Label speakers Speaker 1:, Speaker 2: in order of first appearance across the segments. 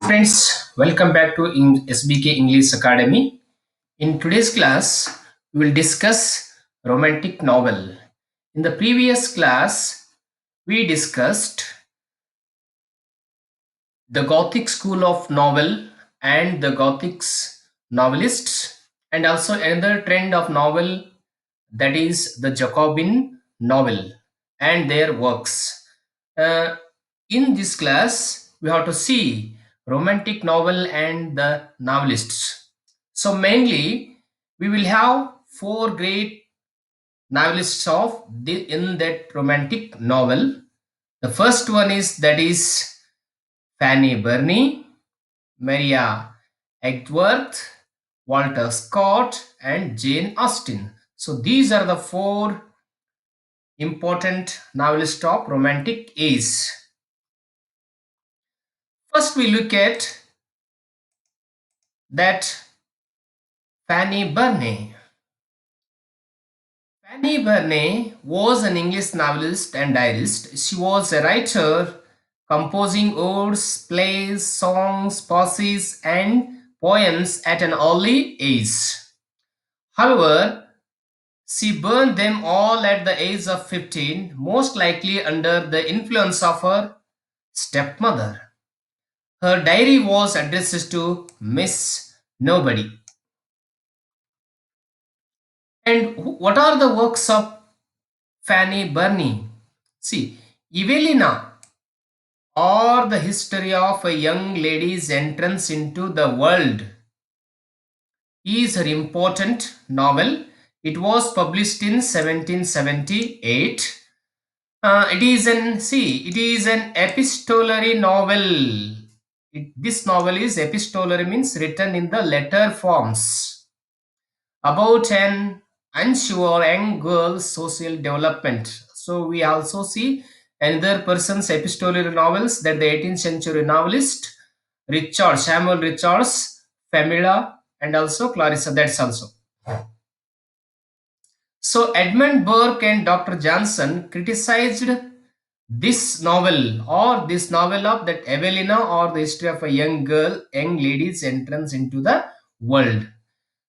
Speaker 1: Friends, welcome back to SBK English Academy. In today's class, we will discuss romantic novel. In the previous class, we discussed the Gothic school of novel and the Gothic's novelists, and also another trend of novel, that is the Jacobin novel and their works. Uh, in this class, we have to see romantic novel and the novelists. So mainly, we will have four great novelists in that romantic novel. The first one is Fanny Burney, Maria Edgeworth, Walter Scott, and Jane Austen. So these are the four important novelists of romantic age. First, we look at that Fanny Burney. Fanny Burney was an English novelist and diarist. She was a writer, composing odes, plays, songs, poeses, and poems at an early age. However, she burned them all at the age of 15, most likely under the influence of her stepmother. Her diary was addressed to Miss Nobody. And what are the works of Fanny Burney? See, Evelina, or the history of a young lady's entrance into the world, is her important novel. It was published in 1778. It is an epistolary novel. This novel is epistolary, means written in the letter forms, about an unsure young girl's social development. So we also see another person's epistolary novels, that the 18th century novelist Samuel Richards, Famila, and also Clarissa. That's also. So Edmund Burke and Dr. Johnson criticized this novel of that Evelina, or the history of a young lady's entrance into the world.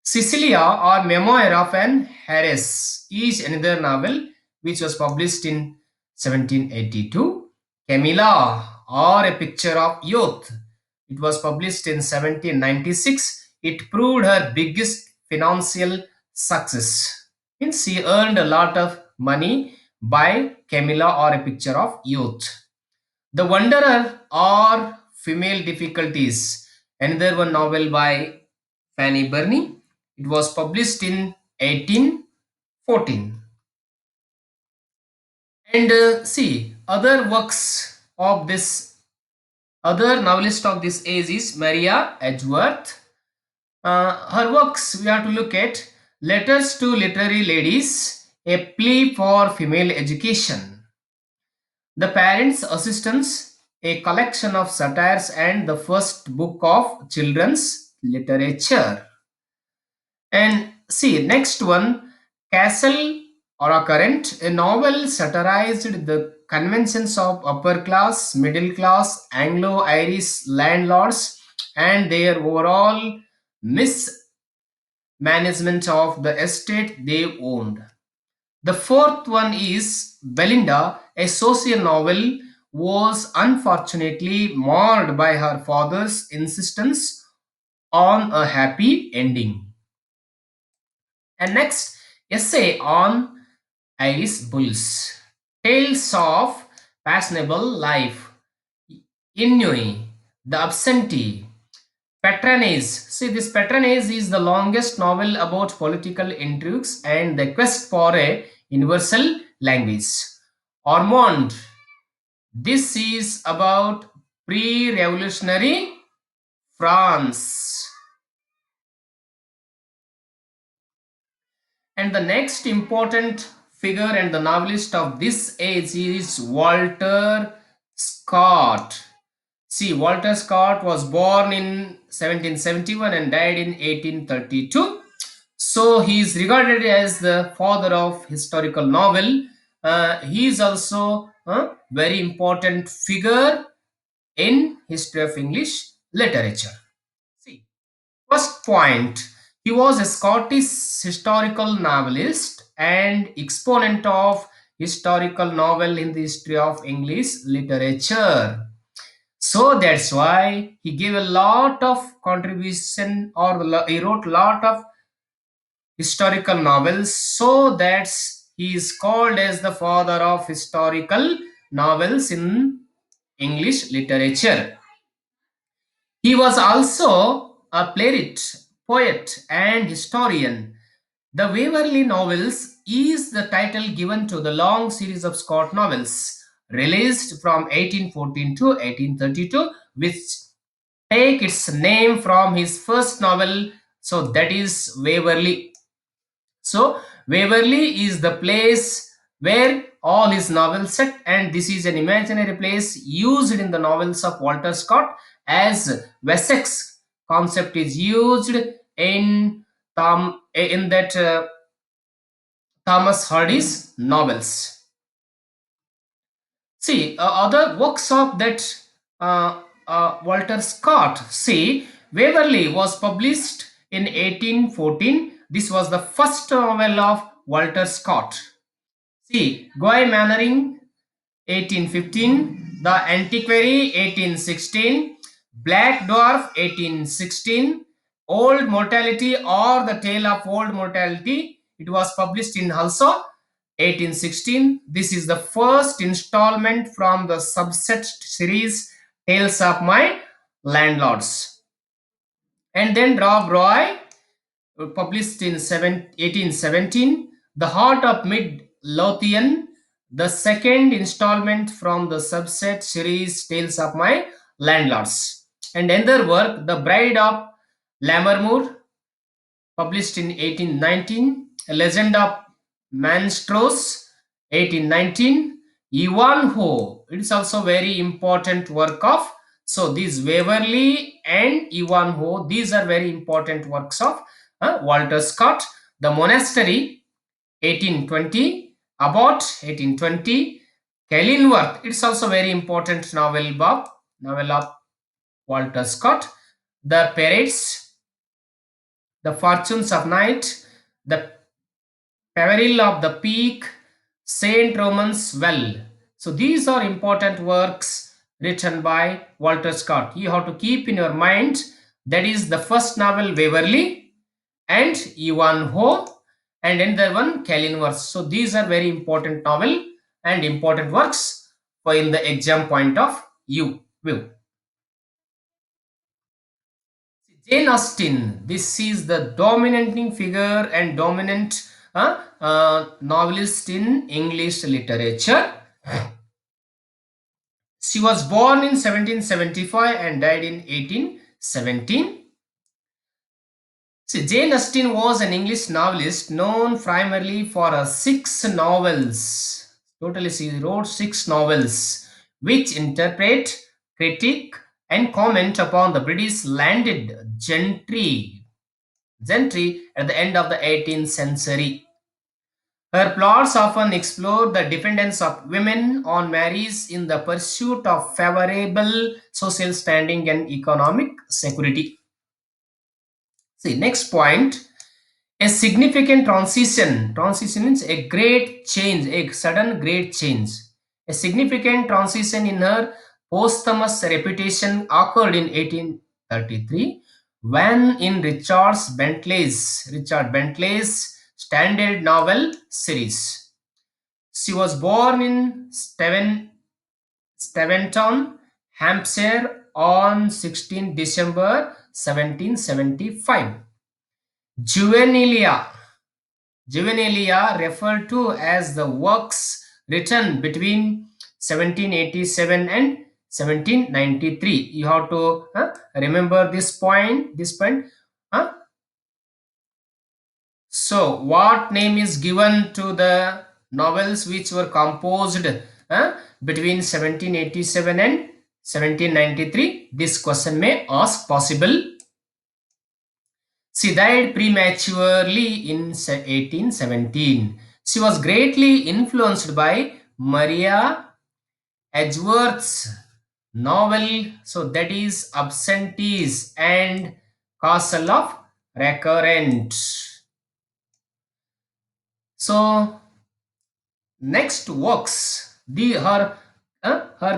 Speaker 1: Cecilia, or Memoir of an Heiress, is another novel which was published in 1782. Camilla, or A Picture of Youth, it was published in 1796. It proved her biggest financial success. Means she earned a lot of money by Camilla, or A Picture of Youth. The Wanderer, or Female Difficulties, another one novel by Fanny Burney. It was published in 1814. And see, other novelist of this age is Maria Edgeworth. Her works we have to look at: Letters to Literary Ladies, A Plea for Female Education, The Parents' Assistance, a collection of satires, and the first book of children's literature. And see, next one, Castle or a Current, a novel satirized the conventions of upper class, middle class, Anglo Irish landlords and their overall mismanagement of the estate they owned. The fourth one is Belinda, a social novel, was unfortunately marred by her father's insistence on a happy ending. And next, essay on Irish bulls. Tales of fashionable life. Inouye, the absentee. Patronage. See, this Patronage is the longest novel about political intrigues and the quest for a universal language. Ormond. This is about pre-revolutionary France. And the next important figure and the novelist of this age is Walter Scott. See, Walter Scott was born in 1771 and died in 1832. So he is regarded as the father of historical novel. He is also a very important figure in history of English literature. See, first point, he was a Scottish historical novelist and exponent of historical novel in the history of English literature. So that's why he gave a lot of contribution, or he wrote a lot of historical novels. So that's he is called as the father of historical novels in English literature. He was also a playwright, poet, and historian. The Waverley Novels is the title given to the long series of Scott novels released from 1814 to 1832, which take its name from his first novel, so that is Waverley. So Waverley is the place where all his novels set, and this is an imaginary place used in the novels of Walter Scott, as Wessex concept is used in that Thomas Hardy's novels. See, other works of that Walter Scott. See, Waverley was published in 1814. This was the first novel of Walter Scott. See, Guy Mannering 1815, The Antiquary 1816, Black Dwarf 1816, Old Mortality or The Tale of Old Mortality. It was published in Hulso 1816. This is the first installment from the subset series Tales of My Landlords. And then Rob Roy published in 1817, The Heart of Mid Lothian, the second installment from the subset series Tales of My Landlords. And another work, The Bride of Lammermoor, published in 1819, A Legend of Manstros, 1819, Ivanhoe. It is also very important work of. So these Waverley and Ivanhoe, these are very important works of Walter Scott. The Monastery, 1820, Abbott, 1820, Kenilworth. It's also very important novel of Walter Scott. The Parades, The Fortunes of Night, The Peril of the Peak, Saint Roman's Well. So these are important works written by Walter Scott. You have to keep in your mind that is the first novel Waverley and Ivanhoe, and another one Kenilworth. So these are very important novel and important works for in the exam point of view. Jane Austen, this is the dominating figure and dominant novelist in English literature. She was born in 1775 and died in 1817. See, Jane Austen was an English novelist known primarily for her six novels. Totally, she wrote six novels which interpret, critique, and comment upon the British landed gentry at the end of the 18th century. Her plots often explore the dependence of women on marriage in the pursuit of favorable social standing and economic security. See, next point, a significant transition. Transition means a great change, a sudden great change. A significant transition in her posthumous reputation occurred in 1833 when in Richard Bentley's standard novel series. She was born in Steventon, Hampshire on 16 December 1775. Juvenilia. Juvenilia referred to as the works written between 1787 and 1793. You have to remember this point. Huh? So, what name is given to the novels which were composed between 1787 and 1793? This question may ask possible. She died prematurely in 1817. She was greatly influenced by Maria Edgeworth's novel, so that is Absentees and Castle of Recurrent. So next works, her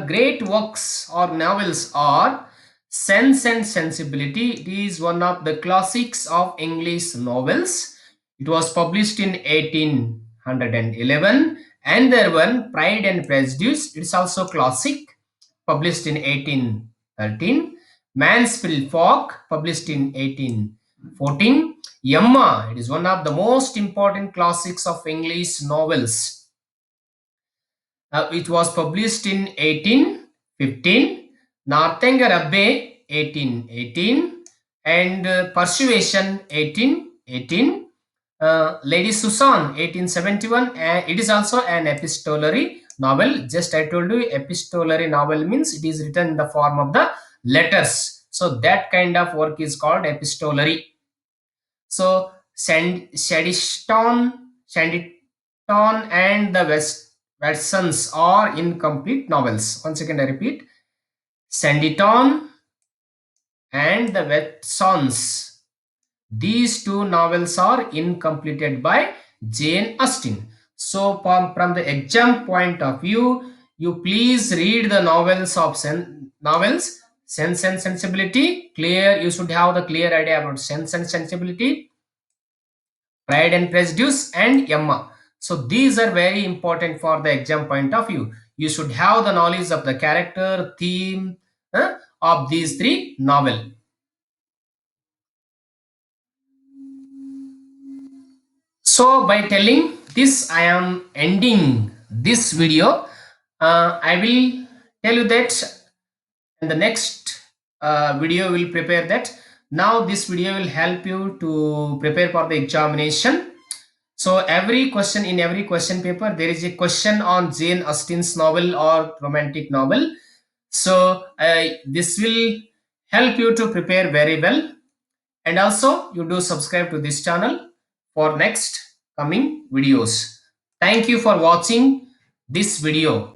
Speaker 1: great works or novels are Sense and Sensibility. It is one of the classics of English novels. It was published in 1811. And there one Pride and Prejudice. It's also classic, published in 1813. Mansfield Park, published in 1814. Yamma, it is one of the most important classics of English novels. It was published in 1815. Northanger Abbey 1818, and Persuasion 1818. Lady Susan 1871, and it is also an epistolary novel. Just I told you, epistolary novel means it is written in the form of the letters. So that kind of work is called epistolary. So Shandyton and the Watsons are incomplete novels. Once again, I repeat: Sanditon and the Watsons. These two novels are incompleted by Jane Austen. So, from the exam point of view, you please read the novels of novels Sense and Sensibility. Clear, you should have the clear idea about Sense and Sensibility, Pride and Prejudice, and Emma. So these are very important for the exam point of view. You should have the knowledge of the character, theme of these three novel. So by telling this, I am ending this video. I will tell you that in the next video will prepare that. Now this video will help you to prepare for the examination. So every question, in every question paper, there is a question on Jane Austen's novel or romantic novel. So this will help you to prepare very well. And also you do subscribe to this channel for next coming videos. Thank you for watching this video.